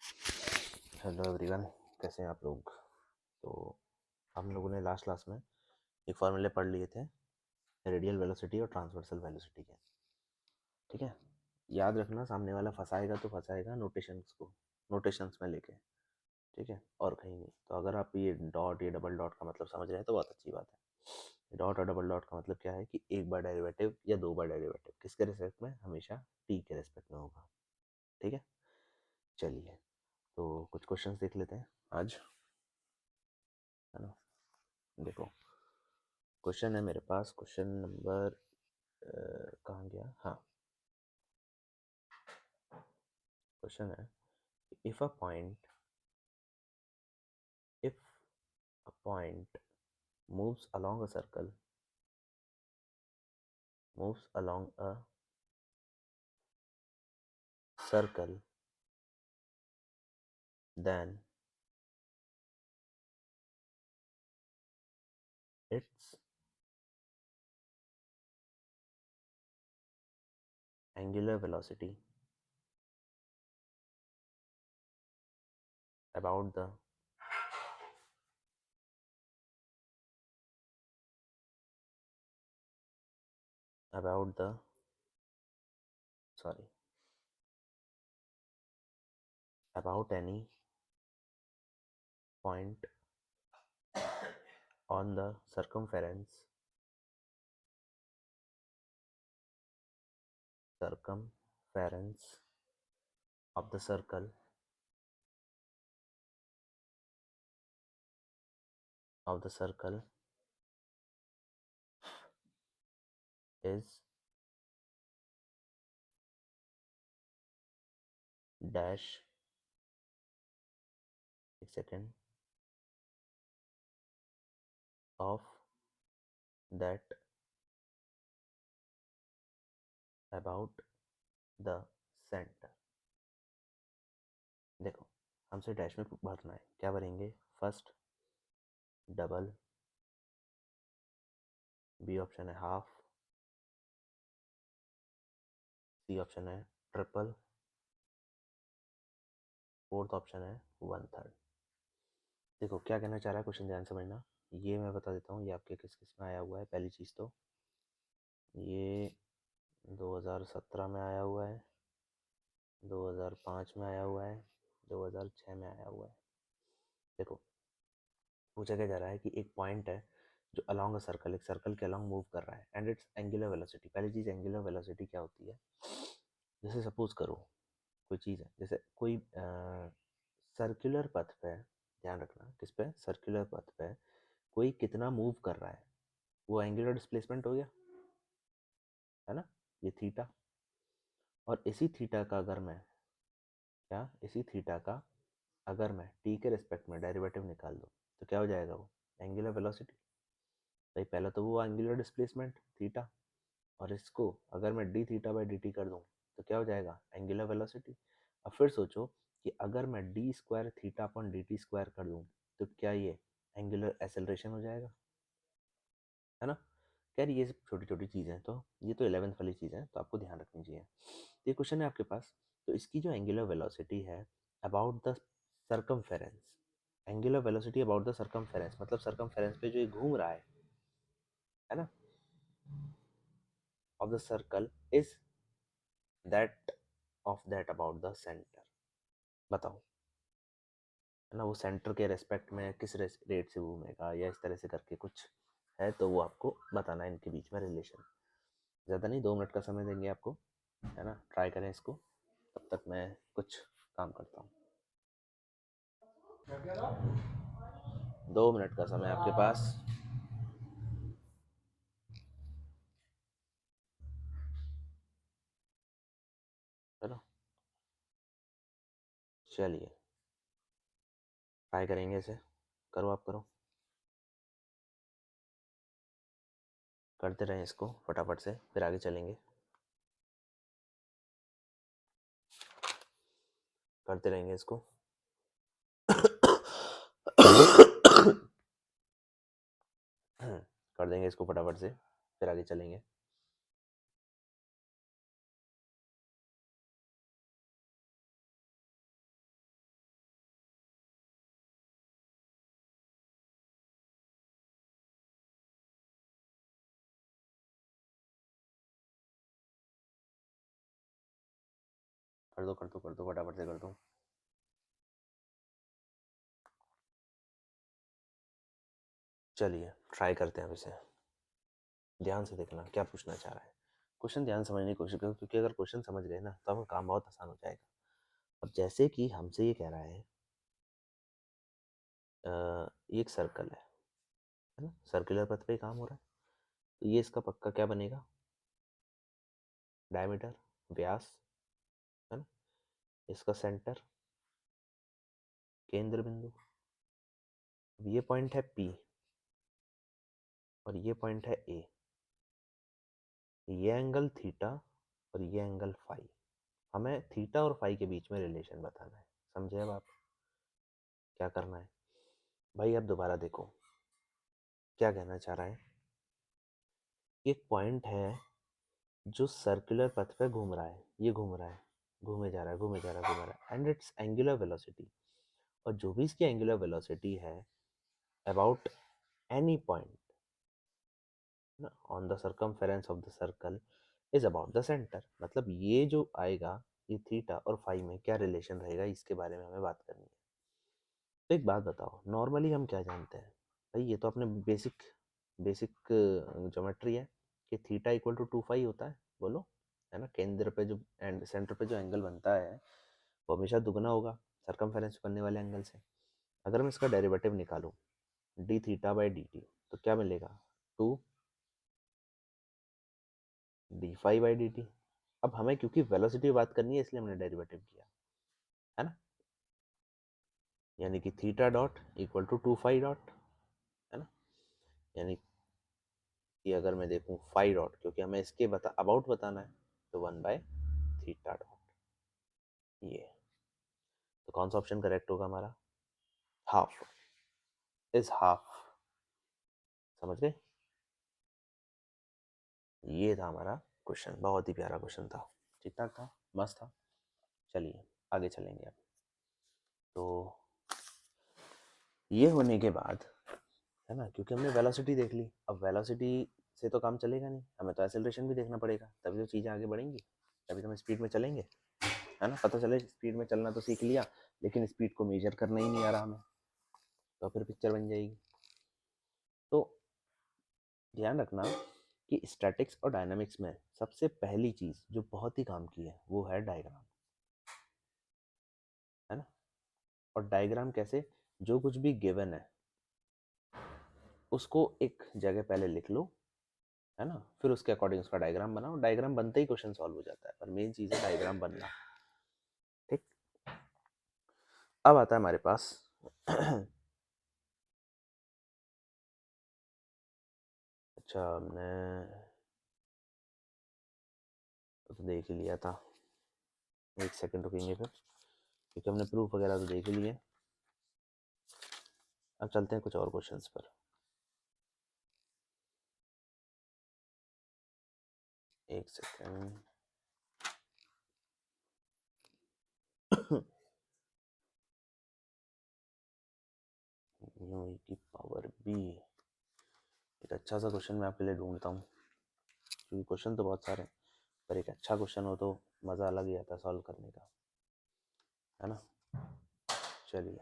Hello everyone, कैसे हैं आप लोग। तो हम लोगों ने लास्ट क्लास में एक फार्मूले पढ़ लिए थे रेडियल वेलोसिटी और ट्रांसवर्सल वेलोसिटी के। ठीक है, याद रखना, सामने वाला फंसाएगा तो फंसाएगा नोटेशंस में लेके। ठीक है, और कहीं नहीं। तो अगर आप ये डॉट, ये डबल डॉट का मतलब समझ रहे हैं तो बहुत अच्छी बात है। डॉट और डबल डॉट का मतलब क्या है कि एक बार डेरिवेटिव या दो बार डेरिवेटिव किसके रिस्पेक्ट में, हमेशा टी के रिस्पेक्ट में होगा। ठीक है, चलिए तो कुछ क्वेश्चंस देख लेते हैं आज, है ना। देखो, क्वेश्चन है मेरे पास, क्वेश्चन नंबर कहाँ गया, हाँ। क्वेश्चन है, if a point if a point moves along a circle moves along a circle then its angular velocity about the about the sorry about any point on the circumference of the circle is dash, एक second, of that about the center। देखो, हमसे dash में भरना है, क्या भरेंगे, first double, B option है half, C option है ट्रिपल, फोर्थ ऑप्शन है वन थर्ड। देखो क्या कहना चाह रहा है क्वेश्चन, ध्यान समझना। ये मैं बता देता हूँ, ये आपके किस किस में आया हुआ है। पहली चीज़ तो ये 2017 में आया हुआ है, 2005 में आया हुआ है, 2006 में आया हुआ है। देखो, पूछा क्या जा रहा है कि एक पॉइंट है जो अलोंग अ सर्कल, एक सर्कल के अलोंग मूव कर रहा है, एंड इट्स एंगुलर वेलोसिटी। पहली चीज़, एंगुलर वेलोसिटी क्या होती है। जैसे सपोज करो कोई चीज़ है, जैसे कोई सर्कुलर पथ पे, ध्यान रखना किस पे, सर्कुलर पथ पे कोई कितना मूव कर रहा है, वो एंगुलर डिस्प्लेसमेंट हो गया, है ना, ये थीटा। और इसी थीटा का अगर मैं इसी थीटा का अगर मैं टी के रिस्पेक्ट में डेरिवेटिव निकाल दूँ तो क्या हो जाएगा, वो एंगुलर वेलोसिटी। भाई पहला तो वो एंगुलर डिस्प्लेसमेंट थीटा, और इसको अगर मैं D theta by d T कर दूँ तो क्या हो जाएगा, एंगुलर वेलोसिटी। अब फिर सोचो कि अगर मैं D square theta upon D T square कर दूँ तो क्या ये एंगुलर एसेलरेशन हो जाएगा, है ना। खैर ये सब छोटी छोटी चीज़ें हैं, तो ये तो 11th वाली चीज़ें हैं, तो आपको ध्यान रखनी चाहिए। ये क्वेश्चन है आपके पास, तो इसकी जो एंगुलर वेलोसिटी है about the circumference, angular velocity about the circumference मतलब सर्कमफेरेंस पे जो ये घूम रहा है ना, of the circle is that of that about the centre. बताओ, है ना, वो सेंटर के रेस्पेक्ट में किस रेट से घूमेगा, या इस तरह से करके कुछ है, तो वो आपको बताना है इनके बीच में रिलेशन। ज़्यादा नहीं, 2 मिनट का समय देंगे आपको, है ना, ट्राई करें इसको। तब तक मैं कुछ काम करता हूँ। 2 मिनट का समय आपके पास। चलो चलिए ट्राई करेंगे इसे। करो, आप करो, करते रहें इसको फटाफट से, फिर आगे चलेंगे, करते रहेंगे इसको। कर देंगे इसको फटाफट से, फिर आगे चलेंगे। कर दो फटाफट से कर दो। चलिए ट्राई करते हैं अब इसे। ध्यान से देखना क्या पूछना चाह रहा है। क्वेश्चन ध्यान से समझने की कोशिश करो, क्योंकि अगर क्वेश्चन समझ गए ना तो आपका काम बहुत आसान हो जाएगा। अब जैसे कि हमसे ये कह रहा है ये एक सर्कल है ना, सर्कुलर पथ पे काम हो रहा है, तो ये इसका पक्का क्या बनेगा, डायमीटर, व्यास, है ना, इसका सेंटर, केंद्र बिंदु। अब ये पॉइंट है P और ये पॉइंट है A। ये एंगल थीटा और ये एंगल फाई। हमें थीटा और फाई के बीच में रिलेशन बताना है। समझे अब आप क्या करना है? भाई अब दोबारा देखो क्या कहना चाह रहा है। एक पॉइंट है जो सर्कुलर पथ पे घूम रहा है, ये घूम रहा है, घूमे जा रहा है, घूमे जा रहा है, घूम रहा है, एंड इट्स एंगुलर वेलोसिटी, और जो भी इसकी एंगुलर वेलोसिटी है about any point on the circumference of the circle is about the centre. मतलब ये जो आएगा, ये थीटा और फाई में क्या रिलेशन रहेगा, इसके बारे में हमें बात करनी है। तो एक बात बताओ, नॉर्मली हम क्या जानते हैं भाई, ये तो अपने बेसिक बेसिक ज्योमेट्री है कि थीटा इक्वल टू 2 पाई होता है, बोलो, है ना। केंद्र पे जो एंड सेंटर पे जो एंगल बनता है वो हमेशा दुगना होगा सर्कमफेरेंस बनने वाले एंगल से। अगर मैं इसका डेरिवेटिव निकालूं D theta by d T, तो क्या मिलेगा, 2 d phi/dt। अब हमें क्योंकि वेलोसिटी बात करनी है इसलिए हमने डेरिवेटिव किया, है ना। यानी कि theta dot equal to 2 phi dot, है ना। यानी कि अगर मैं देखूं फाई डॉट, क्योंकि हमें इसके अबाउट बताना है, तो 1/थीटा डॉट। ये तो कौन सा ऑप्शन करेक्ट होगा हमारा, हाफ, इज हाफ। समझ गए? ये था हमारा क्वेश्चन, बहुत ही प्यारा क्वेश्चन था, ठीक ठाक था, मस्त था। चलिए आगे चलेंगे अब। तो ये होने के बाद, है ना, क्योंकि हमने वेलोसिटी देख ली, अब वेलोसिटी से तो काम चलेगा नहीं, हमें तो एक्सेलरेशन भी देखना पड़ेगा, तभी तो चीज़ें आगे बढ़ेंगी, तभी तो हम स्पीड में चलेंगे, है ना। पता चले स्पीड में चलना तो सीख लिया, लेकिन स्पीड को मेजर करना ही नहीं आ रहा हमें, तो फिर पिक्चर बन जाएगी। तो ध्यान रखना कि स्टैटिक्स और डायनामिक्स में सबसे पहली चीज़ जो बहुत ही काम की है वो है डायग्राम, है ना। और डायग्राम कैसे, जो कुछ भी गिवन है उसको एक जगह पहले लिख लो, है ना, फिर उसके अकॉर्डिंग उसका डायग्राम बनाओ। डायग्राम बनते ही क्वेश्चन सॉल्व हो जाता है, पर मेन चीज़ है डायग्राम बनना, ठीक। अब आता है हमारे पास अच्छा, हमने तो देख ही लिया था, एक सेकंड रुकेंगे फिर, क्योंकि हमने प्रूफ वगैरह तो देख ही लिए। अब चलते हैं कुछ और क्वेश्चंस पर। एक सेकंड यू की पावर बी, एक अच्छा सा क्वेश्चन मैं आपके लिए ढूंढता हूँ, क्योंकि क्वेश्चन तो बहुत सारे हैं, पर एक अच्छा क्वेश्चन हो तो मज़ा अलग ही आता है सॉल्व करने का, है ना। चलिए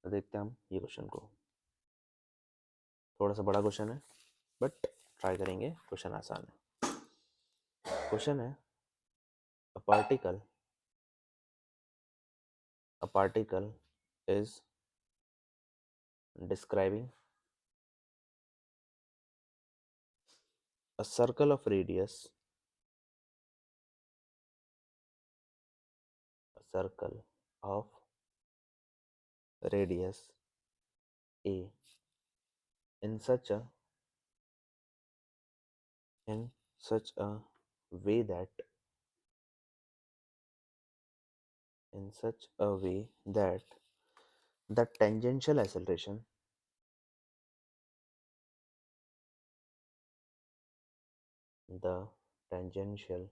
तो देखते हैं हम ये क्वेश्चन को। थोड़ा सा बड़ा क्वेश्चन है बट ट्राई करेंगे, क्वेश्चन आसान है। क्वेश्चन है अ particle is describing a circle of radius a circle of radius a in such a in such a way that in such a way that the tangential acceleration the tangential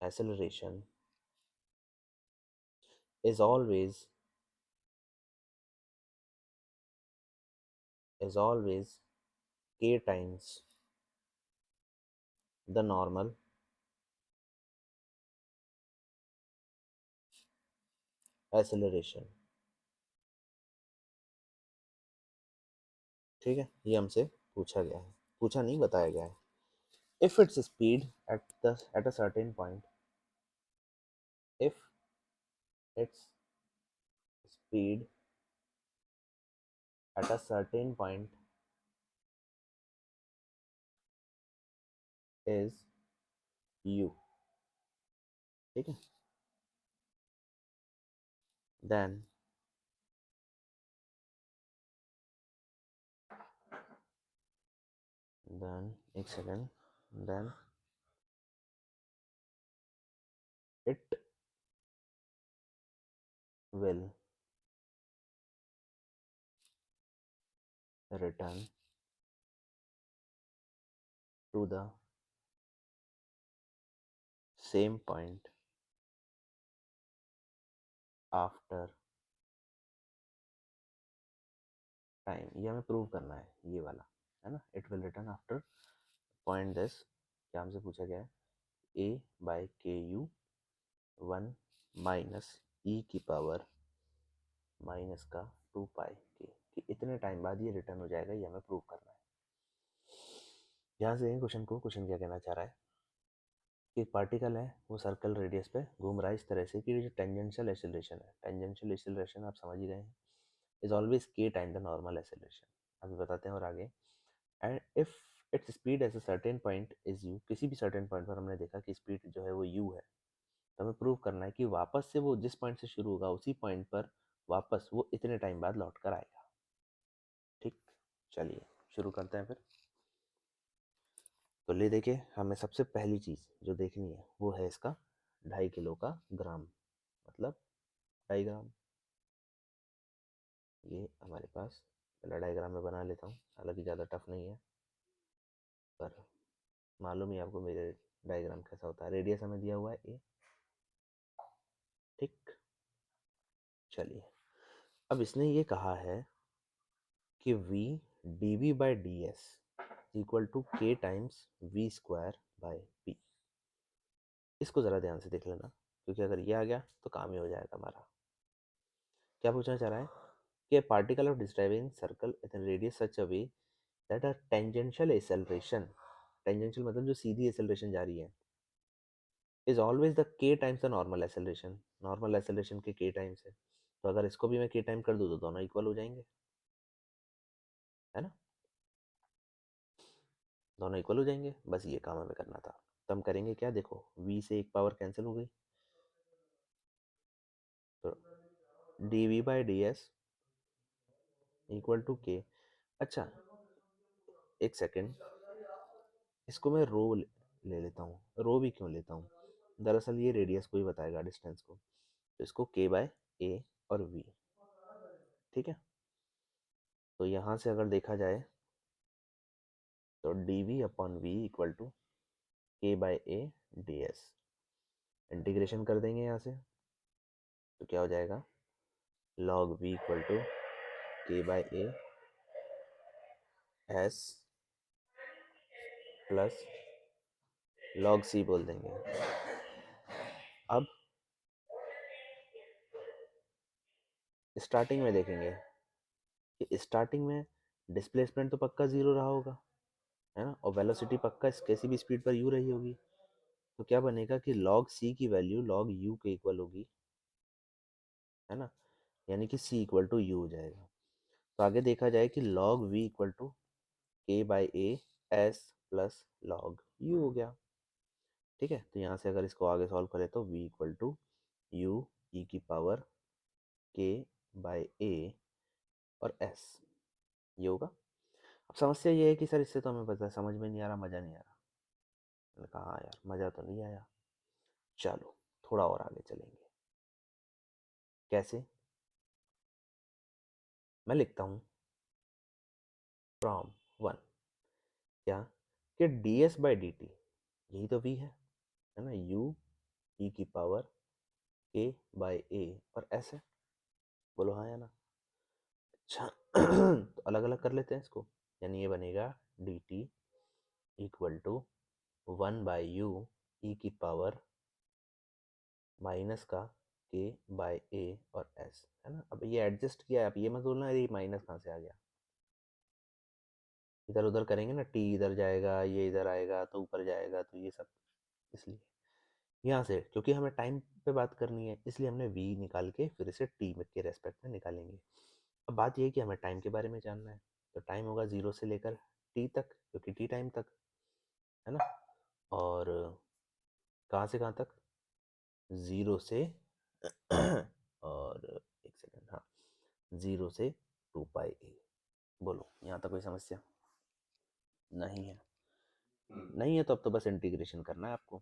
acceleration is always k times the normal acceleration. ठीक है, ये हमसे पूछा गया है, पूछा नहीं बताया गया है। If it's speed at a certain point, if it's speed at a certain point is u, ठीक है, देन एक second, then it will return to the same point after time। ये हमें प्रूव करना है, ये वाला है ना, it will return after point this. क्या हमसे पूछा गया है, a बाई के यू 1 माइनस ई की पावर माइनस का 2 पाई के, कि इतने टाइम बाद ये रिटर्न हो जाएगा, ये हमें प्रूव करना है। ध्यान से देखें क्वेश्चन को, क्वेश्चन क्या कहना चाह रहा है कि एक पार्टिकल है, वो सर्कल रेडियस पे घूम रहा है इस तरह से कि जो टेंजेंशियल एक्सेलरेशन है, टेंजेंशियल एक्सेलरेशन आप समझ ही गए हैं, इज ऑलवेज के टाइम द नॉर्मल एक्सेलरेशन। अभी बताते हैं और आगे। And if it's speed at a certain point is you, किसी भी सर्टेन पॉइंट पर हमने देखा कि स्पीड जो है वो यू है, तो हमें प्रूव करना है कि वापस से वो जिस पॉइंट से शुरू होगा उसी पॉइंट पर वापस वो इतने टाइम बाद लौट कर आएगा। ठीक, चलिए शुरू करते हैं फिर। तो ले देखिए, हमें सबसे पहली चीज़ जो देखनी है वो है इसका 2.5 किलो का ग्राम, मतलब 2.5 ग्राम। ये हमारे पास पहला डायग्राम में बना लेता हूँ, हालांकि ज़्यादा टफ नहीं है, पर मालूम ही आपको मेरे डायग्राम कैसा होता है। रेडियस हमें दिया हुआ है ए, ठीक। चलिए, अब इसने ये कहा है कि v dv by d s equal to k times v square by p. इसको ज़रा ध्यान से देख लेना, क्योंकि अगर ये आ गया तो काम ही हो जाएगा हमारा। क्या पूछना चाह रहा है कि particle of describing circle in radius such a way that a tangential acceleration, tangential मतलब जो सीधी एक्सेलरेशन जा रही है, इज ऑलवेज द के times the normal acceleration, normal acceleration के के टाइम्स है। तो अगर इसको भी मैं के टाइम कर दूँ तो दोनों इक्वल हो जाएंगे, है ना, दोनों इक्वल हो जाएंगे। बस ये काम हमें करना था। तो हम करेंगे क्या, देखो v से एक पावर कैंसिल हो गई, तो d v by d s equal to k. अच्छा, एक सेकेंड, इसको मैं रो ले लेता हूँ। रो भी क्यों लेता हूँ, दरअसल ये रेडियस को ही बताएगा, डिस्टेंस को। तो इसको के बाय ए और वी, ठीक है। तो यहाँ से अगर देखा जाए तो d v upon v equal to k by a d s. Integration कर देंगे यहाँ से, तो क्या हो जाएगा, log v equal to k by a s plus log c बोल देंगे। अब स्टार्टिंग में देखेंगे कि स्टार्टिंग में डिस्प्लेसमेंट तो पक्का ज़ीरो रहा होगा, है ना, और वेलोसिटी पक्का किसी भी स्पीड पर यू रही होगी। तो क्या बनेगा कि लॉग सी की वैल्यू लॉग यू के इक्वल होगी, है ना, यानी कि सी इक्वल टू यू हो जाएगा। तो आगे देखा जाए कि लॉग वी इक्वल टू के by A s plus log you हो गया, ठीक है। तो यहाँ से अगर इसको आगे सॉल्व करें तो v equal to u e की पावर के बाई ए और एस, ये होगा। अब समस्या ये है कि सर इससे तो हमें पता है, समझ में नहीं आ रहा, मज़ा नहीं आ रहा। मैंने कहा हाँ यार, मज़ा तो नहीं आया, चलो थोड़ा और आगे चलेंगे। कैसे, मैं लिखता हूँ फ्रॉम वन, क्या, कि D s by d T, यही तो वी है ना, यू ई की पावर के बाई ए और एस है। बोलो हाँ या ना। अच्छा तो अलग अलग कर लेते हैं इसको, यानी ये बनेगा d t equal to 1 by u e की पावर माइनस का के बाय ए और एस, है ना। अब ये एडजस्ट किया है, आप ये मत बोलना अरे माइनस कहाँ से आ गया, इधर उधर करेंगे ना, टी इधर जाएगा, ये इधर आएगा तो ऊपर जाएगा, तो ये सब इसलिए यहाँ से, क्योंकि हमें टाइम पे बात करनी है इसलिए हमने वी निकाल के फिर इसे टी के रेस्पेक्ट में निकालेंगे। अब बात ये है कि हमें टाइम के बारे में जानना है, तो टाइम होगा 0 से लेकर टी तक, क्योंकि टी टाइम तक, है ना। और कहाँ से कहाँ तक, 0 से और एक सेकेंड, हाँ, 0 से 2 पाई ए। बोलो यहाँ तक कोई समस्या नहीं है? नहीं है तो अब तो बस इंटीग्रेशन करना है आपको।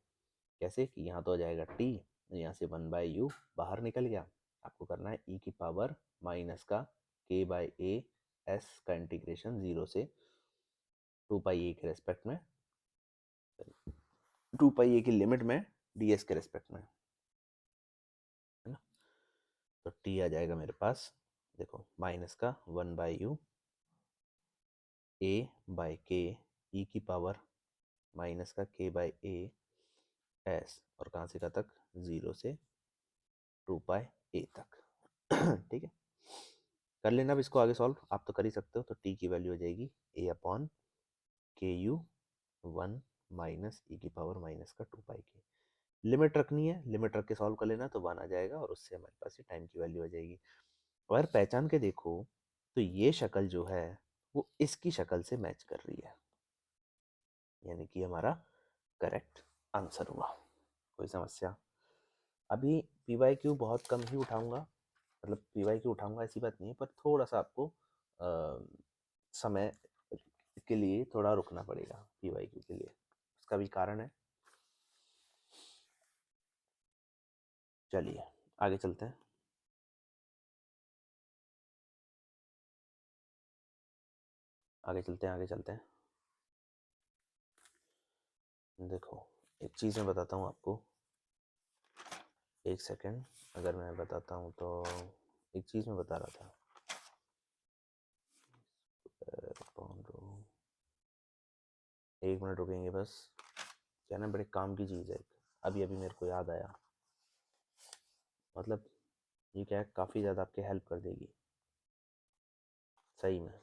कैसे कि यहाँ तो आ जाएगा टी, यहाँ से 1/u बाहर निकल गया, आपको करना है ई की पावर माइनस का के बाई ए एस का इंटीग्रेशन 0 से 2 पाई ए के रेस्पेक्ट में, 2 पाई ए की लिमिट में डी एस के रेस्पेक्ट में, है ना। तो टी आ जाएगा मेरे पास, देखो माइनस का 1/u ए बाई के ई की पावर माइनस का के बाई ए एस, और कहाँ से कहाँ तक, 0 से 2 पाई ए तक। ठीक है, कर लेना अब इसको आगे सॉल्व, आप तो कर ही सकते हो। तो टी की वैल्यू हो जाएगी ए अपॉन के यू 1 माइनस ई की पावर माइनस का 2 पाई के। लिमिट रखनी है, लिमिट रख के सॉल्व कर लेना तो 1 आ जाएगा, और उससे हमारे पास ये टाइम की वैल्यू आ जाएगी। अगर पहचान के देखो तो ये शक्ल जो है वो इसकी शक्ल से मैच कर रही है, यानी कि हमारा करेक्ट आंसर हुआ। कोई समस्या? अभी पी वाई क्यू बहुत कम ही उठाऊंगा, मतलब पी वाई क्यू उठाऊंगा ऐसी बात नहीं है, पर थोड़ा सा आपको समय के लिए थोड़ा रुकना पड़ेगा पी वाई क्यू के लिए, उसका भी कारण है। चलिए आगे चलते हैं। आगे चलते हैं, आगे चलते हैं। देखो एक चीज़ मैं बताता हूँ आपको, एक सेकंड, अगर मैं बताता हूँ तो एक चीज़ मैं बता रहा था, एक मिनट रुकेंगे बस, क्या ना, बड़े काम की चीज़ है, अभी अभी मेरे को याद आया, मतलब ये क्या है, काफ़ी ज़्यादा आपके हेल्प कर देगी सही में।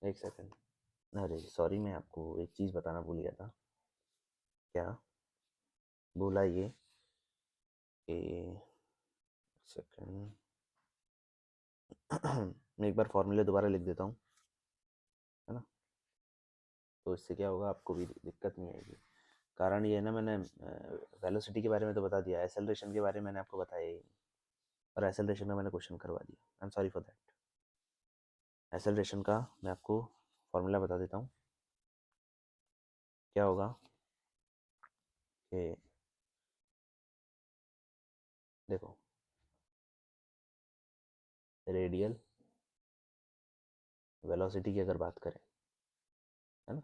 एक सेकंड, अरे सॉरी, मैं आपको एक चीज़ बताना भूल गया था। क्या बोला ये कि, सेकंड, मैं एक बार फॉर्मूले दोबारा लिख देता हूँ, है ना, तो इससे क्या होगा, आपको भी दिक्कत नहीं आएगी। कारण ये है ना, मैंने वेलोसिटी के बारे में तो बता दिया, एक्सेलरेशन के बारे में मैंने आपको बताया ही नहीं, और एक्सेलरेशन में मैंने क्वेश्चन करवा दिया, I am sorry for that. Acceleration का मैं आपको फॉर्मूला बता देता हूँ, क्या होगा कि देखो, रेडियल वेलोसिटी की अगर बात करें, है ना,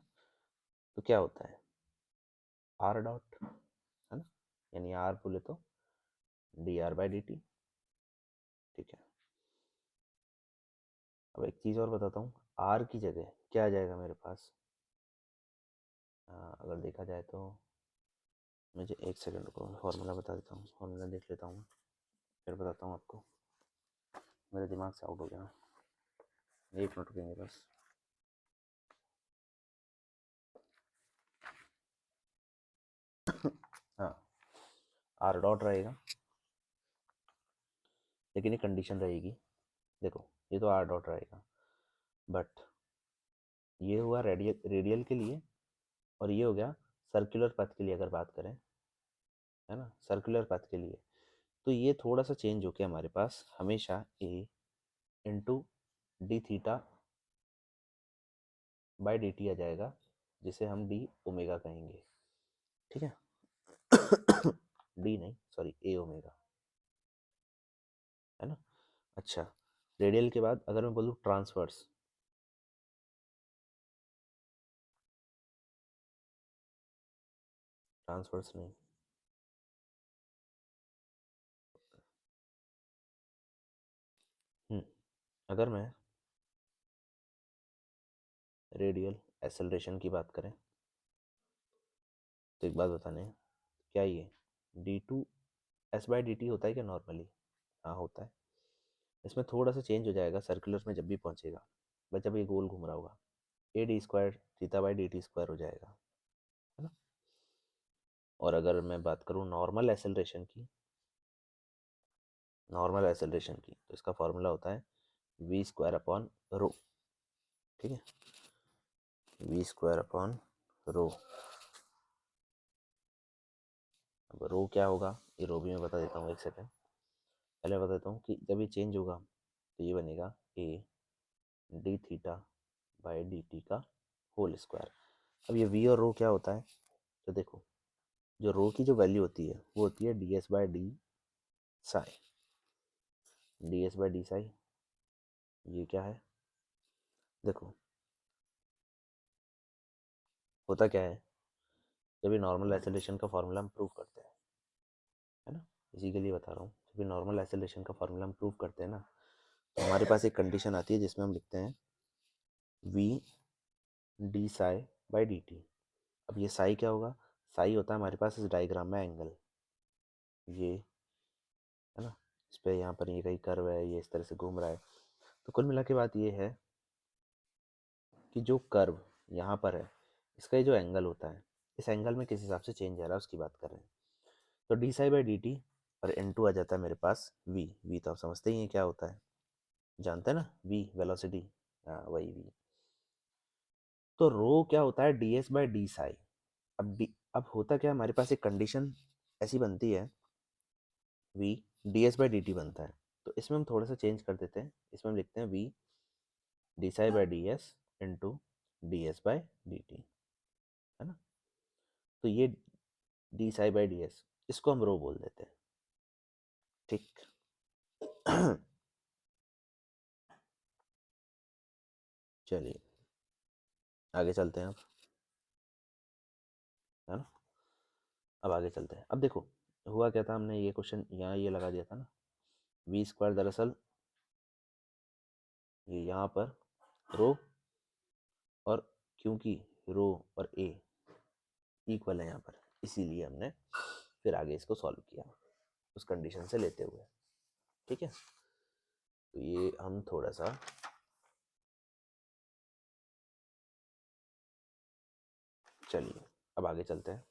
तो क्या होता है, आर डॉट, है ना, यानी आर बोले तो D R by d T. ठीक है, अब एक चीज़ और बताता हूँ, आर की जगह क्या आ जाएगा मेरे पास, अगर देखा जाए तो, मुझे एक सेकंड को फॉर्मूला बता देता हूँ, फॉर्मूला देख लेता हूँ फिर बताता हूँ आपको, मेरे दिमाग से आउट हो गया, एक मिनट रुकेंगे बस। हाँ, आर डॉट रहेगा, लेकिन ये कंडीशन रहेगी, देखो ये तो आर डॉट रहेगा, बट ये हुआ रेडियल रेडियल के लिए, और ये हो गया सर्कुलर पथ के लिए अगर बात करें, है ना, सर्कुलर पथ के लिए, तो ये थोड़ा सा चेंज होके हमारे पास हमेशा a into d theta by d t आ जाएगा, जिसे हम डी ओमेगा कहेंगे। ठीक है, डी नहीं, सॉरी, ए ओमेगा, है ना। अच्छा, रेडियल के बाद अगर मैं बोलूँ ट्रांसवर्स, ट्रांसवर्स नहीं, अगर मैं रेडियल एक्सेलरेशन की बात करें, तो एक बात बताने हैं, क्या ये d two s by d t होता है क्या नॉर्मली? हाँ होता है। इसमें थोड़ा सा चेंज हो जाएगा सर्कुलर में जब भी पहुंचेगा, बट जब ये गोल घूम रहा होगा A D square theta by d T square हो जाएगा, है ना। और अगर मैं बात करूँ नॉर्मल एसेलरेशन की तो इसका फॉर्मूला होता है वी स्क्वायर अपॉन रो, ठीक है, वी स्क्वायर अपॉन रो। अब रो क्या होगा ये रो भी मैं बता देता हूँ, एक सेकेंड पहले बता देता हूँ कि जब ये चेंज होगा तो ये बनेगा A D theta by d T का होल स्क्वायर। अब ये वी और रो क्या होता है, तो देखो जो रो की जो वैल्यू होती है वो होती है D s by D Sai, D s by D Sai ये क्या है, देखो होता क्या है जब ये नॉर्मल आइसोलेशन का फॉर्मूला हम प्रूव करते हैं, है ना, इसी के लिए बता रहा हूँ। जब ये नॉर्मल आइसोलेशन का फॉर्मूला हम प्रूव करते हैं ना तो हमारे पास एक कंडीशन आती है जिसमें हम लिखते हैं v d psi by d t. अब ये साई क्या होगा, साई होता है हमारे पास इस डायग्राम में एंगल, ये है ना, इस पर यहाँ पर ये कहीं कर्व है, ये इस तरह से घूम रहा है। तो कुल मिला के बात ये है कि जो कर्व यहाँ पर है इसका ये जो एंगल होता है इस एंगल में किस हिसाब से चेंज आ रहा है उसकी बात कर रहे हैं। तो D psi by d t और एन टू आ जाता है मेरे पास वी, वी तो आप समझते ही हैं क्या होता है, जानते हैं ना, वी वेलोसिटी, हाँ वही वी। तो रो क्या होता है D s by D Sai. अब होता क्या है हमारे पास एक कंडीशन ऐसी बनती है v d s by d t बनता है, तो इसमें हम थोड़ा सा चेंज कर देते हैं, इसमें हम लिखते हैं v d psi by d s into d s by d t, है ना। तो ये d psi by d s इसको हम रो बोल देते हैं, ठीक। चलिए आगे चलते हैं अब, है ना। अब आगे चलते हैं, अब देखो हुआ क्या था, हमने ये क्वेश्चन यहाँ ये लगा दिया था ना, वी स्क्वायर दरअसल ये यहाँ पर रो, और क्योंकि रो और ए इक्वल है यहाँ पर इसीलिए हमने फिर आगे इसको सॉल्व किया उस कंडीशन से लेते हुए, ठीक है। तो ये हम थोड़ा सा चलिए अब आगे चलते हैं।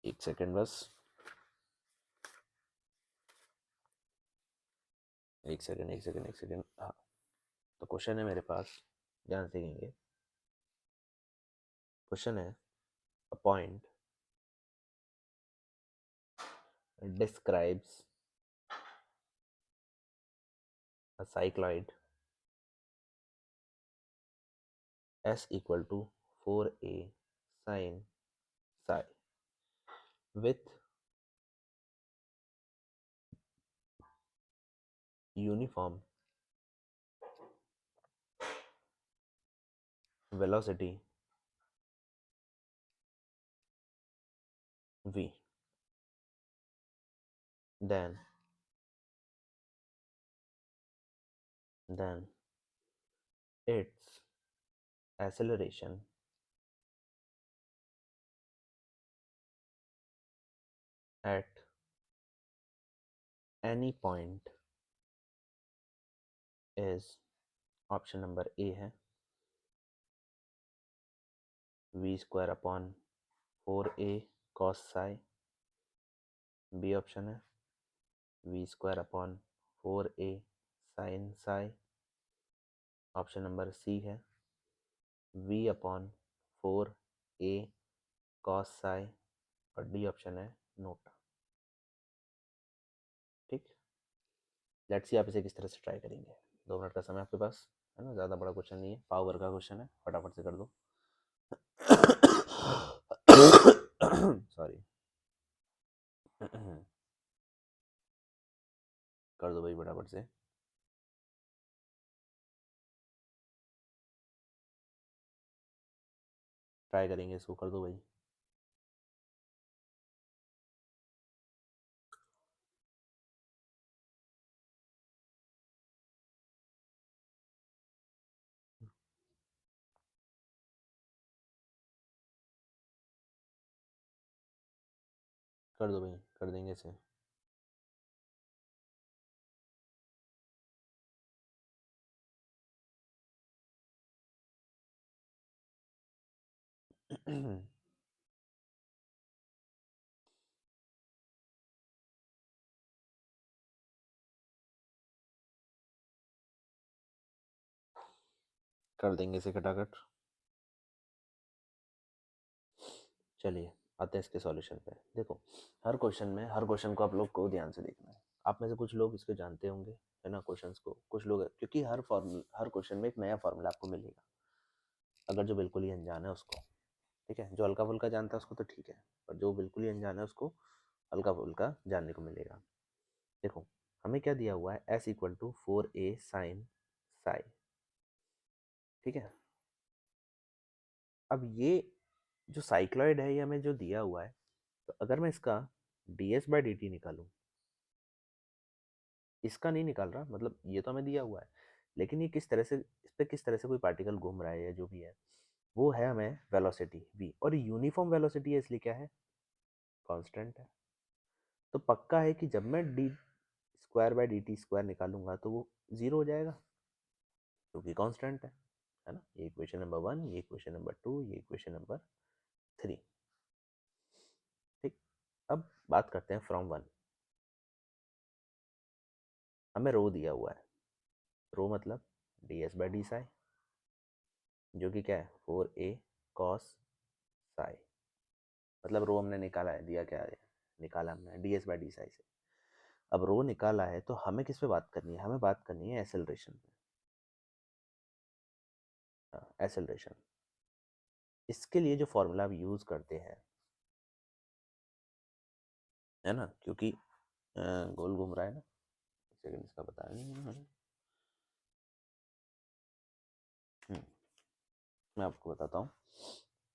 एक सेकेंड बस, एक सेकेंड हाँ। तो क्वेश्चन है मेरे पास, ध्यान से देखेंगे। क्वेश्चन है a point describes a cycloid s equal to 4a sin psi with uniform velocity v, then its acceleration at any point is option number a है v square upon 4a cos psi, b option है v square upon 4a sin psi, option number c है v upon 4a cos psi, और d option है NOTA, ठीक। Let's see आप इसे किस तरह से ट्राई करेंगे। 2 मिनट का समय आपके पास है ना, ज़्यादा बड़ा क्वेश्चन नहीं है, पावर का क्वेश्चन है, फटाफट से कर दो। सॉरी। कर दो भाई फटाफट से। ट्राई करेंगे इसको, कर दो भाई। कर दो भाई, कर देंगे इसे। कर देंगे इसे खटाखट। चलिए आते हैं इसके सॉल्यूशन पे। देखो, हर क्वेश्चन में, हर क्वेश्चन को आप लोग को ध्यान से देखना है। आप में से कुछ लोग इसको जानते होंगे, है ना, क्वेश्चंस को, कुछ लोग, क्योंकि हर क्वेश्चन में एक नया फार्मूला आपको मिलेगा, अगर जो बिल्कुल ही अनजान है उसको। ठीक है, जो हल्का फुल्का जानता है उसको तो ठीक है, पर जो बिल्कुल ही अनजान है उसको हल्का फुल्का जानने को मिलेगा। देखो, हमें क्या दिया हुआ है, s equal to 4a sine psi. ठीक है, अब ये जो साइक्लॉइड है, ये हमें जो दिया हुआ है, तो अगर मैं इसका ds/dt निकालूं, इसका नहीं निकाल रहा, मतलब ये तो हमें दिया हुआ है, लेकिन ये किस तरह से, इस पर किस तरह से कोई पार्टिकल घूम रहा है या जो भी है, वो है हमें वेलोसिटी v, और यूनिफॉर्म वेलोसिटी है, इसलिए क्या है, कांस्टेंट है। तो पक्का है कि जब मैं d²/dt² निकालूंगा तो वो जीरो हो जाएगा, क्योंकि कांस्टेंट है ना। ये इक्वेशन नंबर 1, ये इक्वेशन नंबर 2, ये इक्वेशन नंबर 3। ठीक, अब बात करते हैं फ्रॉम 1। हमें रो दिया हुआ है, रो मतलब ds/d साई, जो कि क्या है, 4a cos साई। मतलब रो हमने निकाला है, दिया क्या है, निकाला हमने ds/d साई से। अब रो निकाला है तो हमें किस पे बात करनी है, हमें बात करनी है एसेलरेशन पे। हाँ, एसेलरेशन। इसके लिए जो फॉर्मूला आप यूज करते हैं, है ना, क्योंकि गोल घूम रहा है ना, सेकंड इसका बता नहीं मैं आपको बताता हूँ।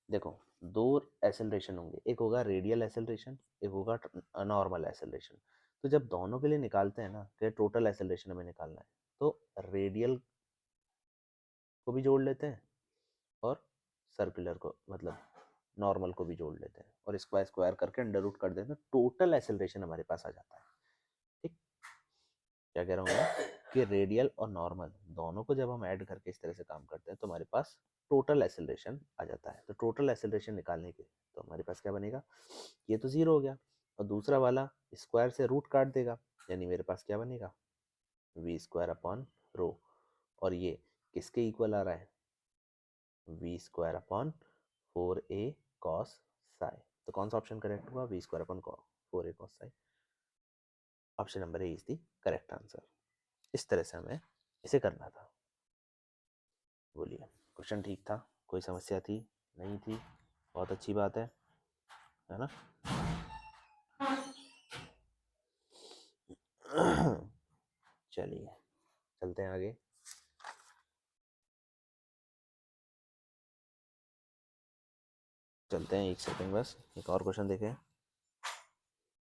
देखो, दो एसेलरेशन होंगे, एक होगा रेडियल एसेलरेशन, एक होगा नॉर्मल एसेलरेशन। तो जब दोनों के लिए निकालते हैं ना, कि टोटल एसेलरेशन हमें निकालना है, तो रेडियल को भी जोड़ लेते हैं और सर्कुलर को, मतलब नॉर्मल को भी जोड़ लेते हैं, और स्क्वायर स्क्वायर करके अंडर रूट कर देते हैं, टोटल एसेलरेशन हमारे पास आ जाता है। ठीक, क्या कह रहा हूँ मैं, कि रेडियल और नॉर्मल दोनों को जब हम ऐड करके इस तरह से काम करते हैं तो हमारे पास टोटल एसेलरेशन आ जाता है। तो टोटल एसेलरेशन निकालने के तो हमारे पास क्या बनेगा, ये तो जीरो हो गया, और दूसरा वाला स्क्वायर से रूट काट देगा, यानी मेरे पास क्या बनेगा, v² अपॉन रो। और ये किसके इक्वल आ रहा है, v²अपॉन 4a cos साई। तो कौन सा ऑप्शन करेक्ट हुआ, v²अपॉन 4a cos Sai. Option number A is the correct answer. इस तरह से हमें इसे करना था। बोलिए, क्वेश्चन ठीक था, कोई समस्या थी, नहीं थी, बहुत अच्छी बात है ना। चलिए चलते हैं आगे। चलते हैं, एक सेकंड बस, एक और क्वेश्चन देखें।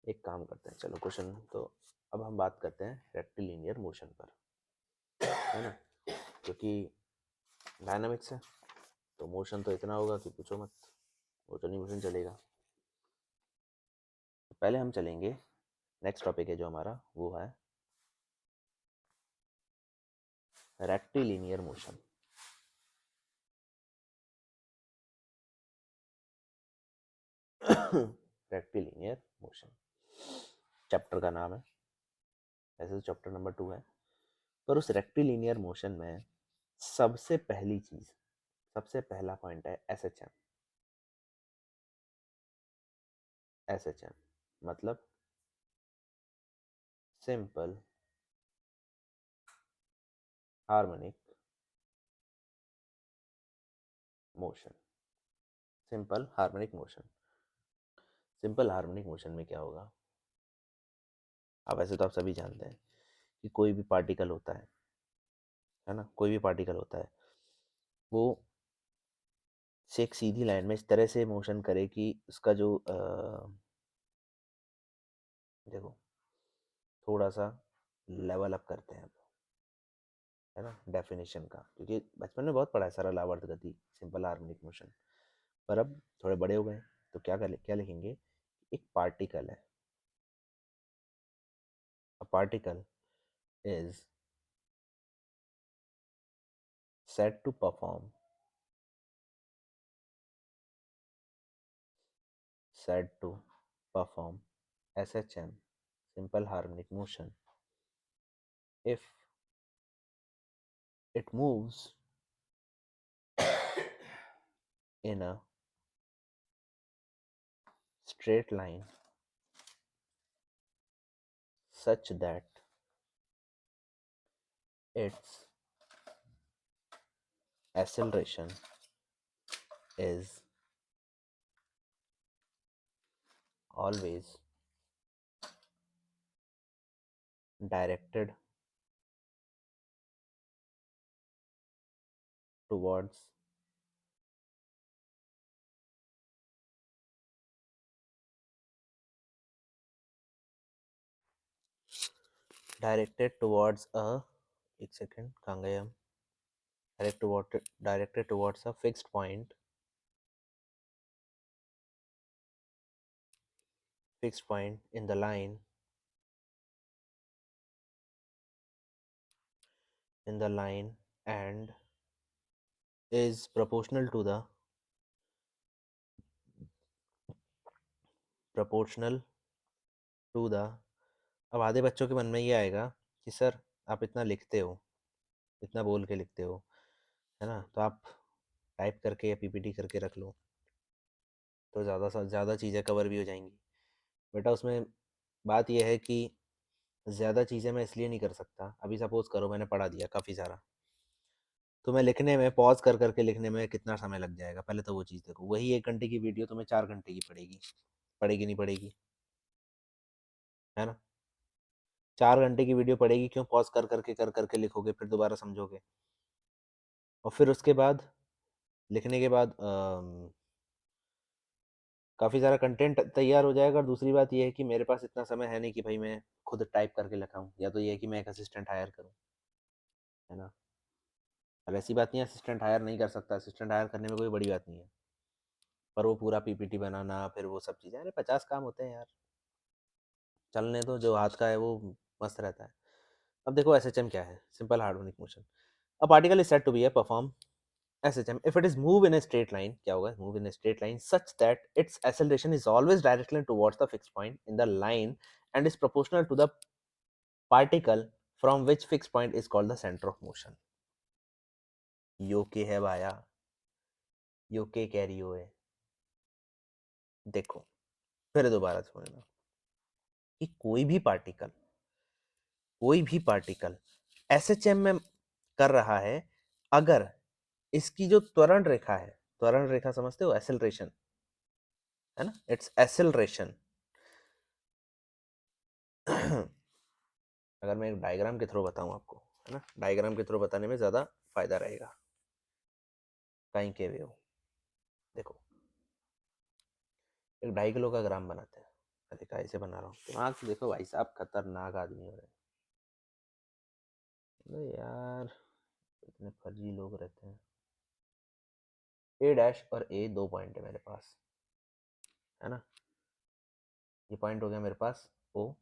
एक काम करते हैं, चलो क्वेश्चन तो, अब हम बात करते हैं रेक्टिलिनियर मोशन पर, है ना, क्योंकि डायनामिक्स है तो मोशन तो इतना होगा कि पूछो मत, मोशन ही मोशन चलेगा। पहले हम चलेंगे, नेक्स्ट टॉपिक है जो हमारा, वो है rectilinear motion. Rectilinear motion chapter का नाम है, ऐसे तो चैप्टर नंबर 2 है, पर उस रेक्टिलिनियर मोशन में सबसे पहली चीज, सबसे पहला पॉइंट है SHM। SHM मतलब simple harmonic motion. Simple harmonic motion, simple harmonic motion में क्या होगा, अब वैसे तो आप सभी जानते हैं कि कोई भी पार्टिकल होता है ना, कोई भी पार्टिकल होता है, वो से एक सीधी लाइन में इस तरह से मोशन करे कि उसका जो देखो, थोड़ा सा लेवल अप करते हैं, है ना, डेफिनेशन का, क्योंकि बचपन में बहुत पढ़ा है सरल आवर्त गति, सिंपल हार्मोनिक मोशन, पर अब थोड़े बड़े हो गए तो क्या लिखेंगे, एक पार्टिकल है, अ particle is said to perform said to perform SHM, simple harmonic motion, if it moves in a straight line such that its acceleration is always directed towards directed towards a एक second कहाँ गए हम directed towards a fixed point in the line and is proportional to the अब आधे बच्चों के मन में ये आएगा कि सर आप इतना लिखते हो, इतना बोल के लिखते हो, है ना, तो आप टाइप करके या पीपीटी करके रख लो तो ज़्यादा से ज़्यादा चीज़ें कवर भी हो जाएंगी। बेटा उसमें बात यह है कि ज़्यादा चीज़ें मैं इसलिए नहीं कर सकता। अभी सपोज़ करो मैंने पढ़ा दिया काफ़ी सारा, तो मैं लिखने में पॉज कर करके लिखने में कितना समय लग जाएगा, पहले तो वो चीज़ देखो। वही 1 घंटे की वीडियो तुम्हें 4 घंटे की पड़ेगी, पड़ेगी नहीं पड़ेगी, है ना। 4 घंटे की वीडियो पड़ेगी क्यों, पॉज कर करके लिखोगे, फिर दोबारा समझोगे, और फिर उसके बाद लिखने के बाद काफ़ी सारा कंटेंट तैयार हो जाएगा। और दूसरी बात ये है कि मेरे पास इतना समय है नहीं कि भाई मैं खुद टाइप करके लिखाऊं, या तो ये है कि मैं एक असिस्टेंट हायर करूं, है ना। अब ऐसी बात नहीं है असिस्टेंट हायर नहीं कर सकता, असिस्टेंट हायर करने में कोई बड़ी बात नहीं है, पर वो पूरा पीपीटी बनाना फिर वो सब चीज़ें, अरे 50 काम होते हैं यार, चलने तो जो हाथ का है वो मस्त रहता है। अब देखो एसएचएम क्या है, simple harmonic motion. A particle is said to be a perform SHM if it is move in a straight line, क्या होगा, move in a straight line such that its acceleration is always directly towards the fixed point in the line and is proportional to the particle from which fixed point is called the center of motion। यो के है भाया, यो के Cairo है। देखो फिर दोबारा सुनना कि कोई भी पार्टिकल SHM में कर रहा है अगर इसकी जो त्वरण रेखा है, त्वरण रेखा समझते हो, एक्सेलरेशन है ना, इट्स एक्सेलरेशन अगर मैं एक डायग्राम के थ्रू बताऊं आपको, है ना, डायग्राम के थ्रू बताने में ज़्यादा फायदा रहेगा। कहीं के वे हो, देखो एक 2.5 किलो का ग्राम बनाते हैं। अरे कैसे बना रहा हूँ, दिमाग से देखो भाई साहब, खतरनाक आदमी हो रहे हैं। अरे यार इतने फर्जी लोग रहते हैं। ए डैश और ए 2 पॉइंट है मेरे पास, है ना। ये पॉइंट हो गया मेरे पास ओ,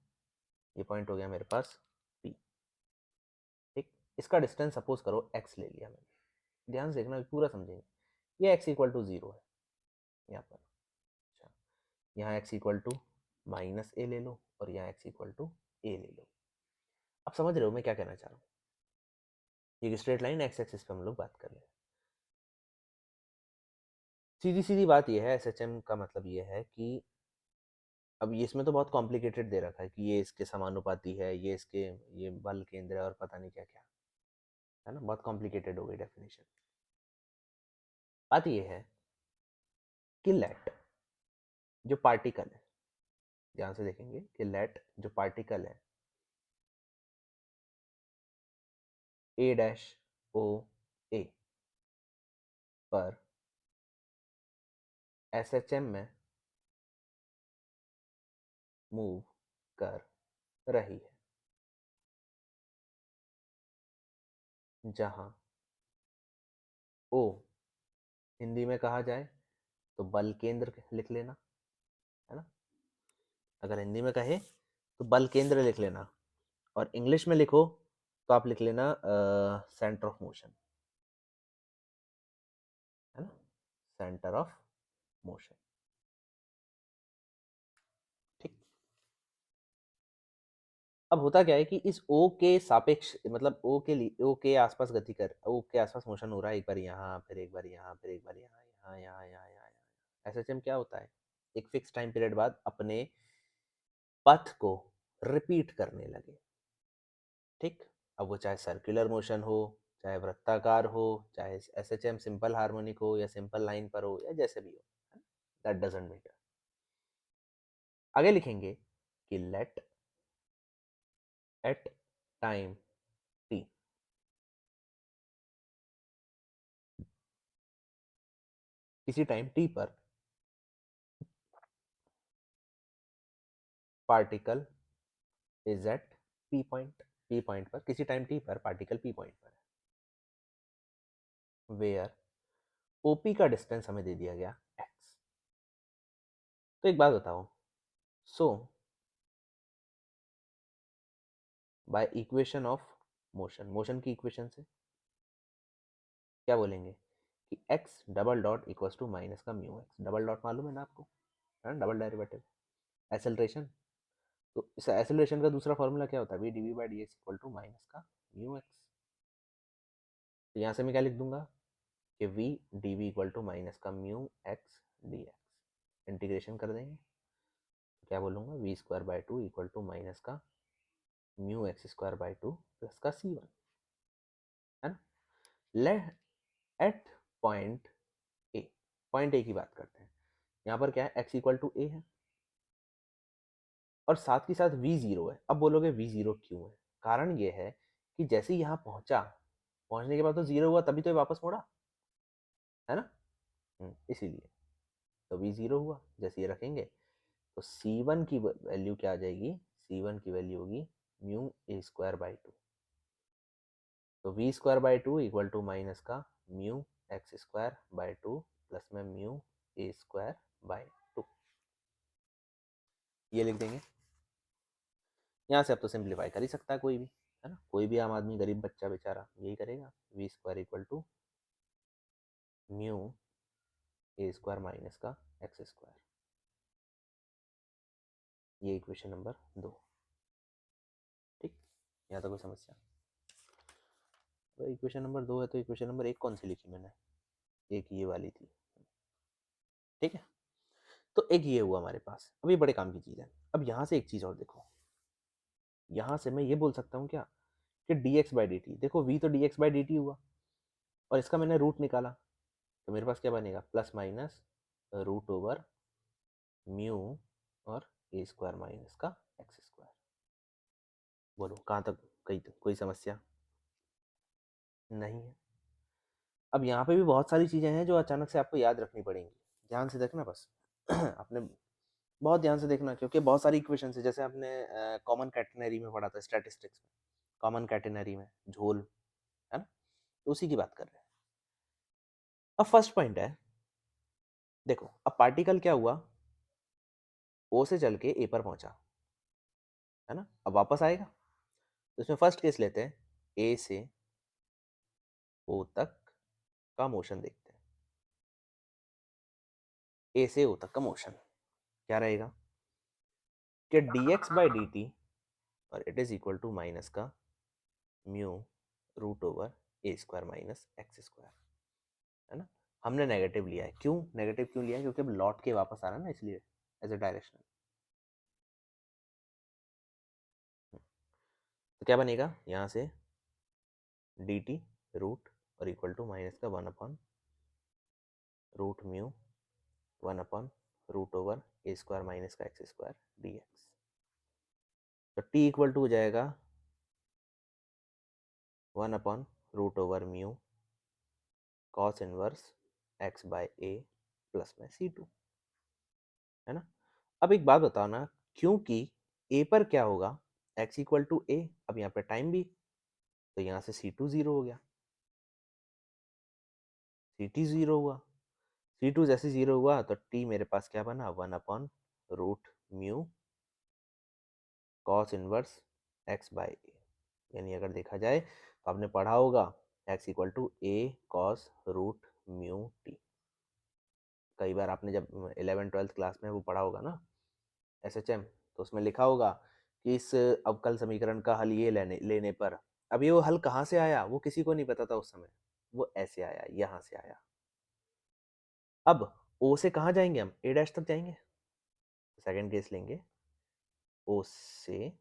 ये पॉइंट हो गया मेरे पास पी। ठीक, इसका डिस्टेंस सपोज करो एक्स ले लिया मैंने, ध्यान से देखना पूरा समझेंगे। ये एक्स इक्वल टू 0 है यहाँ पर, अच्छा यहाँ एक्स इक्वल टू माइनस ए ले लो और यहाँ एक्स इक्वल टू ए ले लो। अब समझ रहे हो मैं क्या कहना चाह रहा हूँ। ये स्ट्रेट लाइन एक्स एक्सिस पे हम लोग बात कर रहे हैं। सीधी सीधी बात ये है, एसएचएम का मतलब ये है कि अब ये इसमें तो बहुत कॉम्प्लिकेटेड दे रखा है कि ये इसके समानुपाती है, ये इसके, ये बल केंद्र है और पता नहीं क्या क्या, है ना, बहुत कॉम्प्लिकेटेड हो गई डेफिनेशन। बात ये है कि लेट जो पार्टिकल है, ध्यान से देखेंगे कि लेट जो पार्टिकल है ए डैश ओ ए पर एसएचएम में मूव कर रही है, जहां ओ हिंदी में कहा जाए तो बल केंद्र लिख लेना, है ना। अगर हिंदी में कहे तो बल केंद्र लिख लेना, और इंग्लिश में लिखो तो आप लिख लेना सेंटर ऑफ मोशन, है ना, सेंटर ऑफ मोशन। ठीक। अब होता क्या है कि इस ओ के सापेक्ष, मतलब ओ के लिए, ओ के आसपास गति कर, ओ के आसपास मोशन हो रहा है, एक बार यहाँ, फिर एक बार यहाँ, फिर एक बार यहाँ, यहाँ यहाँ यहाँ यहाँ यहाँ। एसएचएम क्या होता है, एक फिक्स टाइम पीरियड बाद अपने पथ को रिपीट करने लगे। ठीक। अब वो चाहे सर्कुलर मोशन हो, चाहे वृत्ताकार हो, चाहे एसएचएम सिंपल हार्मोनिक हो, या सिंपल लाइन पर हो, या जैसे भी हो, दैट डजंट मैटर। आगे लिखेंगे कि लेट एट टाइम टी, किसी टाइम टी पर particle is at p point, p point पर, किसी टाइम टी पर पार्टिकल पी पॉइंट पर है, वेयर ओपी का डिस्टेंस हमें दे दिया गया एक्स। तो एक बात बताओ, so by equation of motion, motion की इक्वेशन से क्या बोलेंगे कि x double dot equals to minus का म्यू एक्स, डबल डॉट मालूम है ना आपको, है ना, डबल डेरिवेटिव, एसेलरेशन। तो इस एसेलरेशन का दूसरा फॉर्मूला क्या होता है, v d v by d x equal to minus का म्यू एक्स। तो यहाँ से मैं क्या लिख दूंगा कि v d v equal to minus का mu x d x, integration कर देंगे तो क्या बोलूँगा, v square by two equal to minus का mu x square by two plus का सी वन, है ना। Let at point a, point a की बात करते हैं, यहाँ पर क्या है, एक्स इक्वल टू ए है, और साथ ही साथ वी जीरो है। अब बोलोगे वी जीरो क्यों है, कारण ये है कि जैसे ही यहाँ पहुंचा, पहुंचने के बाद तो जीरो हुआ, तभी तो ये वापस मुड़ा, है ना। इसीलिए तो वी जीरो हुआ। जैसे ये रखेंगे तो सी वन की वैल्यू क्या आ जाएगी, सी वन की वैल्यू होगी mu a square by two. तो v square by two equal to minus का mu x square by two plus में mu a square by two, ये लिख देंगे। यहाँ से अब तो सिंप्लीफाई कर ही सकता है कोई भी, है ना, कोई भी आम आदमी, गरीब बच्चा बेचारा यही करेगा, v square equal to mu a square minus का एक्स स्क्वायर, ये इक्वेशन नंबर 2। ठीक। यहाँ तो कोई समस्या, तो इक्वेशन नंबर 2 है, तो इक्वेशन नंबर 1 कौन सी लिखी मैंने, एक ये वाली थी। ठीक है, तो एक ये हुआ हमारे पास। अब ये बड़े काम की चीज़ है। अब यहाँ से एक चीज़ और देखो, यहाँ से मैं ये बोल सकता हूँ क्या कि d x by d T, देखो वी तो D x by d T हुआ, और इसका मैंने रूट निकाला, तो मेरे पास क्या बनेगा, plus minus root over mu और ए स्क्वायर माइनस का एक्स स्क्वायर। बोलो कहाँ तक, कोई समस्या नहीं है। अब यहाँ पे भी बहुत सारी चीज़ें हैं जो अचानक से आपको याद रखनी पड़ेंगी, ध्यान से देखना बस। आपने बहुत ध्यान से देखना, क्योंकि बहुत सारी इक्वेशन है, जैसे आपने कॉमन कैटेनरी में पढ़ा था, स्टैटिस्टिक्स में, कॉमन कैटेनरी में झोल, है ना, तो उसी की बात कर रहे हैं। अब फर्स्ट पॉइंट है, देखो अब पार्टिकल क्या हुआ, ओ से चल के ए पर पहुंचा, है ना, अब वापस आएगा, तो इसमें फर्स्ट केस लेते हैं, ए से ओ तक का मोशन देखते हैं। ए से ओ तक का मोशन क्या रहेगा कि d x by d t, और it is equal to minus का mu root over a square minus x square, है ना। हमने नेगेटिव लिया है, क्यों नेगेटिव क्यों लिया है, क्योंकि अब लौट के वापस आ रहा है ना, इसलिए एज ए डायरेक्शनल। तो क्या बनेगा यहाँ से, डी टी रूट और इक्वल टू माइनस का one upon root mu, one upon root over a square minus का एक्स स्क्वायर डी एक्स। तो टी इक्वल टू हो जाएगा one upon root over mu cos inverse x by a plus में c to, है ना। अब एक बात बताओ ना, क्योंकि ए पर क्या होगा, एक्स इक्वल टू ए, अब यहाँ पे टाइम भी, तो यहाँ से सी टू जीरो हो गया, सी टी जीरो हुआ, सी टू जैसे जीरो हुआ तो टी मेरे पास क्या बना, one upon root mu cos inverse x by a, यानी अगर देखा जाए तो आपने पढ़ा होगा x equal to a cos root mu t. कई बार आपने जब 11th-12th क्लास में वो पढ़ा होगा ना एसएचएम, तो उसमें लिखा होगा कि इस अवकल समीकरण का हल ये लेने लेने पर, अब ये वो हल कहाँ से आया वो किसी को नहीं पता था उस समय, वो ऐसे आया, यहाँ से आया। अब ओ से कहाँ जाएंगे हम, ए डैश तक जाएंगे। सेकंड केस लेंगे, ओ से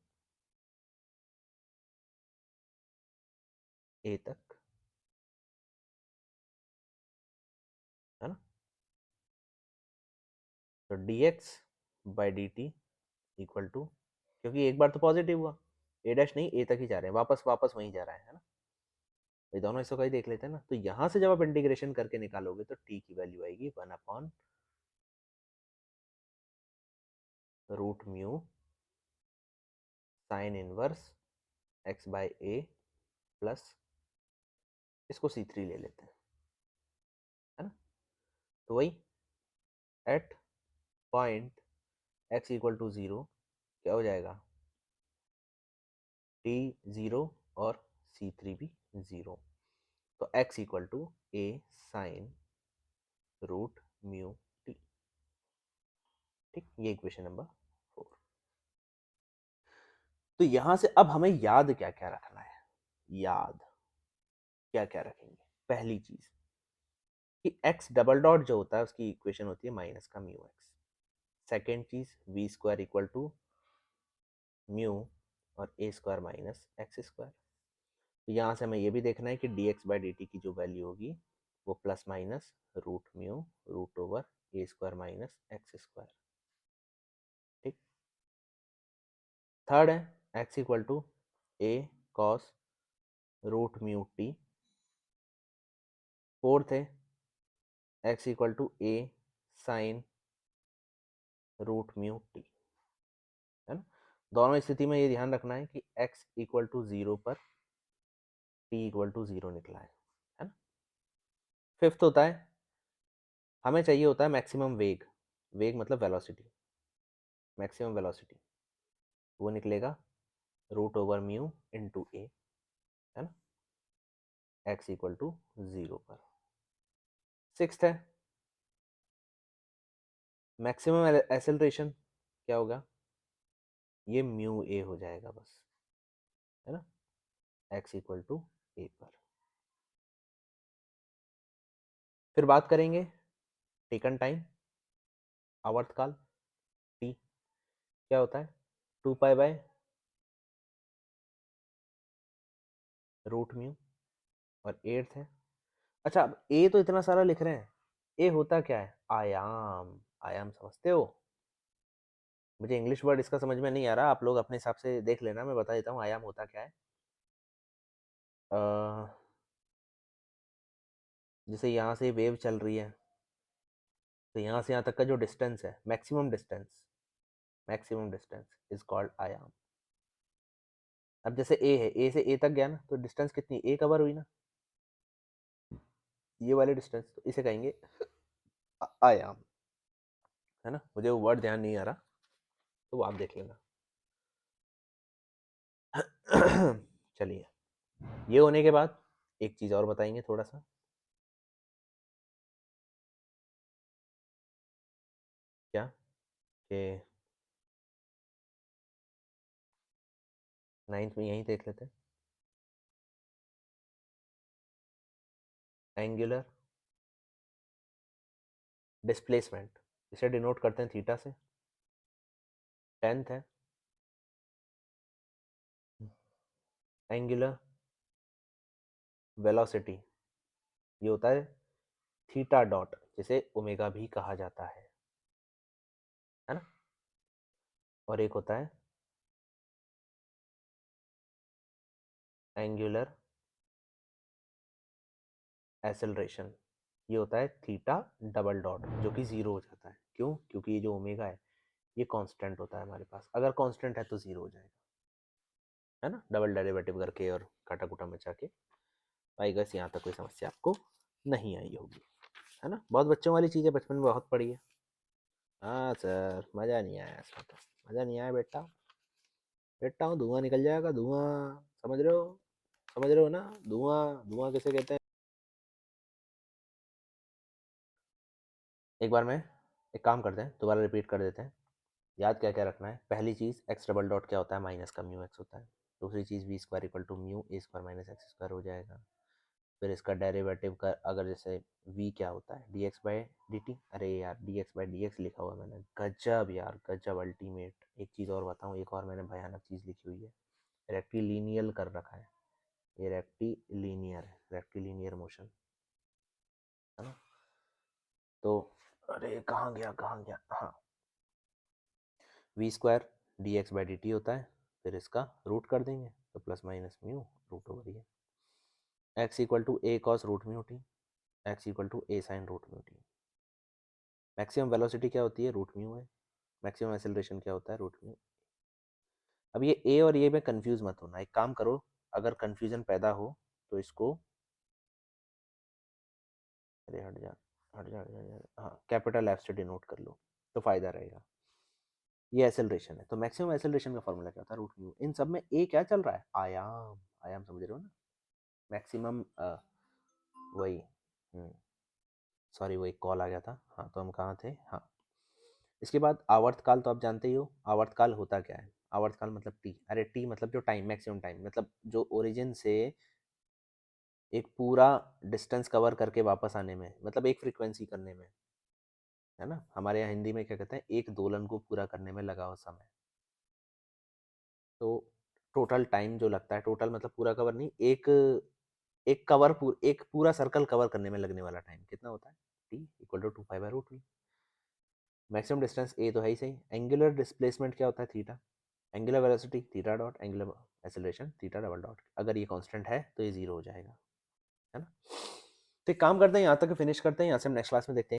ए तक, है ना। तो dx by d t equal to, क्योंकि एक बार तो पॉजिटिव हुआ, ए डैश नहीं ए तक ही जा रहे हैं, वापस वापस वहीं जा रहा है ना। ये दोनों हिस्सों का ही देख लेते हैं ना। तो यहाँ से जब आप इंटीग्रेशन करके निकालोगे तो टी की वैल्यू आएगी 1/√μ sine inverse x by a plus, इसको C3 ले लेते हैं, है ना। तो वही at point x equal to 0 क्या हो जाएगा, t 0 और C3 भी 0। तो x equal to a sine root mu t. ठीक, ये इक्वेशन नंबर 4। तो यहां से अब हमें याद क्या क्या रखना है, याद क्या क्या रखेंगे। पहली चीज कि x डबल डॉट जो होता है उसकी इक्वेशन होती है माइनस का म्यू एक्स। सेकेंड चीज v square equal to mu और a square minus x square. तो यहाँ से हमें ये भी देखना है कि d x by d t की जो वैल्यू होगी वो plus minus root mu root over a square minus x square. ठीक, थर्ड है x equal to a cos root mu t. Fourth है x equal to a sine root mu T, है ना। दोनों स्थिति में ये ध्यान रखना है कि x इक्वल टू 0 पर t इक्वल टू 0 निकला है ना। फिफ्थ होता है, हमें चाहिए होता है मैक्सिमम वेग, वेग मतलब वेलोसिटी, मैक्सिमम वेलोसिटी वो निकलेगा रूट ओवर म्यू इंटू ए, है ना, x इक्वल टू 0 पर। सिक्स्थ है मैक्सिमम एक्सेलरेशन, क्या होगा, ये म्यू ए हो जाएगा बस, है ना, x इक्वल टू ए पर। फिर बात करेंगे टेकन टाइम, आवर्तकाल t क्या होता है 2 पाई बाय रूट म्यू। और एट्थ है, अच्छा अब ए तो इतना सारा लिख रहे हैं, ए होता क्या है, आयाम। आयाम समझते हो, मुझे इंग्लिश वर्ड इसका समझ में नहीं आ रहा, आप लोग अपने हिसाब से देख लेना, मैं बता देता हूँ आयाम होता क्या है। जैसे यहाँ से वेव चल रही है तो यहाँ से यहाँ तक का जो डिस्टेंस है, मैक्सिमम डिस्टेंस इज कॉल्ड आयाम। अब जैसे ए है, ए से ए तक गया ना, तो डिस्टेंस कितनी, ए कवर हुई ना, ये वाले डिस्टेंस, तो इसे कहेंगे आयाम, है ना। मुझे वो वर्ड ध्यान नहीं आ रहा, तो वो आप देख लेना। चलिए, ये होने के बाद एक चीज और बताएंगे थोड़ा सा, क्या कि 9th में यही देख लेते हैं, एंगुलर डिस्प्लेसमेंट, इसे डिनोट करते हैं थीटा से। 10th है एंगुलर वेलोसिटी, ये होता है थीटा डॉट, जिसे ओमेगा भी कहा जाता है ना। और एक होता है एंगुलर एसेलरेशन, ये होता है थीटा डबल डॉट, जो कि 0 हो जाता है। क्यों, क्योंकि ये जो ओमेगा है ये कांस्टेंट होता है हमारे पास, अगर कांस्टेंट है तो 0 हो जाएगा, है ना, डबल डेरिवेटिव करके और काटा कुटा मचा के। आई गेस यहाँ तक कोई समस्या आपको नहीं आई होगी, है ना। बहुत बच्चों वाली चीज़ें बचपन में बहुत पढ़ी है। हाँ सर, मज़ा नहीं आया इसमें, तो मज़ा नहीं आया बेटा, बैठता हूँ, धुआं निकल जाएगा, धुआं, समझ रहे हो ना, धुआं, धुआं किसे कहते हैं। एक बार में एक काम करते हैं, दोबारा रिपीट कर देते हैं। याद क्या क्या रखना है, पहली चीज़ एक्स डबल डॉट क्या होता है, माइनस का म्यू एक्स होता है। दूसरी चीज़ v square equal to mu a square minus x square हो जाएगा। फिर इसका डेरिवेटिव का अगर जैसे v क्या होता है, D x by d T, अरे यार D x by d x लिखा हुआ है मैंने, गजब यार गजब, अल्टीमेट। एक चीज़ और बताऊँ, एक और मैंने भयानक चीज़ लिखी हुई है, रेक्टिलिनियल कर रखा है, ये रेक्टिलिनियर है, रेक्टिलिनियर मोशन है ना। तो अरे कहाँ गया, हाँ, v square d x by d t होता है, फिर इसका रूट कर देंगे तो plus minus mu root over ये, x equal to a cos root mu t, x equal to a sine root mu t. Maximum velocity क्या होती है, रूट म्यू है। मैक्सिमम एक्सेलरेशन क्या होता है, रूट म्यू। अब ये ए और ये में कंफ्यूज मत होना, एक काम करो, अगर कंफ्यूजन पैदा हो तो इसको, अरे हट जा, हाँ, कैपिटल एफ से डिनोट कर लो तो फायदा रहेगा। ये एक्सेलरेशन है, तो मैक्सिमम एक्सेलरेशन का फॉर्मूला क्या होता है, रूट म्यू। इन सब में ए क्या चल रहा है, आयाम, आयाम समझ रहे हो ना, मैक्सिमम वही, सॉरी वो एक कॉल आ गया था, हाँ तो हम कहाँ थे, हाँ। इसके बाद आवर्तकाल, तो आप जानते ही हो आवर्तकाल होता क्या है, आवर्तकाल मतलब टी, अरे टी मतलब जो टाइम, मैक्सिमम टाइम, मतलब जो ओरिजिन से एक पूरा डिस्टेंस कवर करके वापस आने में, मतलब एक फ्रीक्वेंसी करने में, है ना। हमारे यहाँ हिंदी में क्या कहते हैं, एक दोलन को पूरा करने में लगा हुआ समय। तो टोटल टाइम जो लगता है, टोटल मतलब पूरा कवर नहीं, एक पूरा सर्कल कवर करने में लगने वाला टाइम कितना होता है, टी इक्वल टू 2 पाई/√v। मैक्सिमम डिस्टेंस ए तो है ही सही। एंगुलर डिस्प्लेसमेंट क्या होता है, theta. Angular velocity theta dot, angular acceleration theta double dot. अगर ये कांस्टेंट है तो ये जीरो हो जाएगा, है ना। तो एक काम करते हैं, यहाँ तक फिनिश करते हैं, यहाँ से हम नेक्स्ट क्लास में देखते हैं।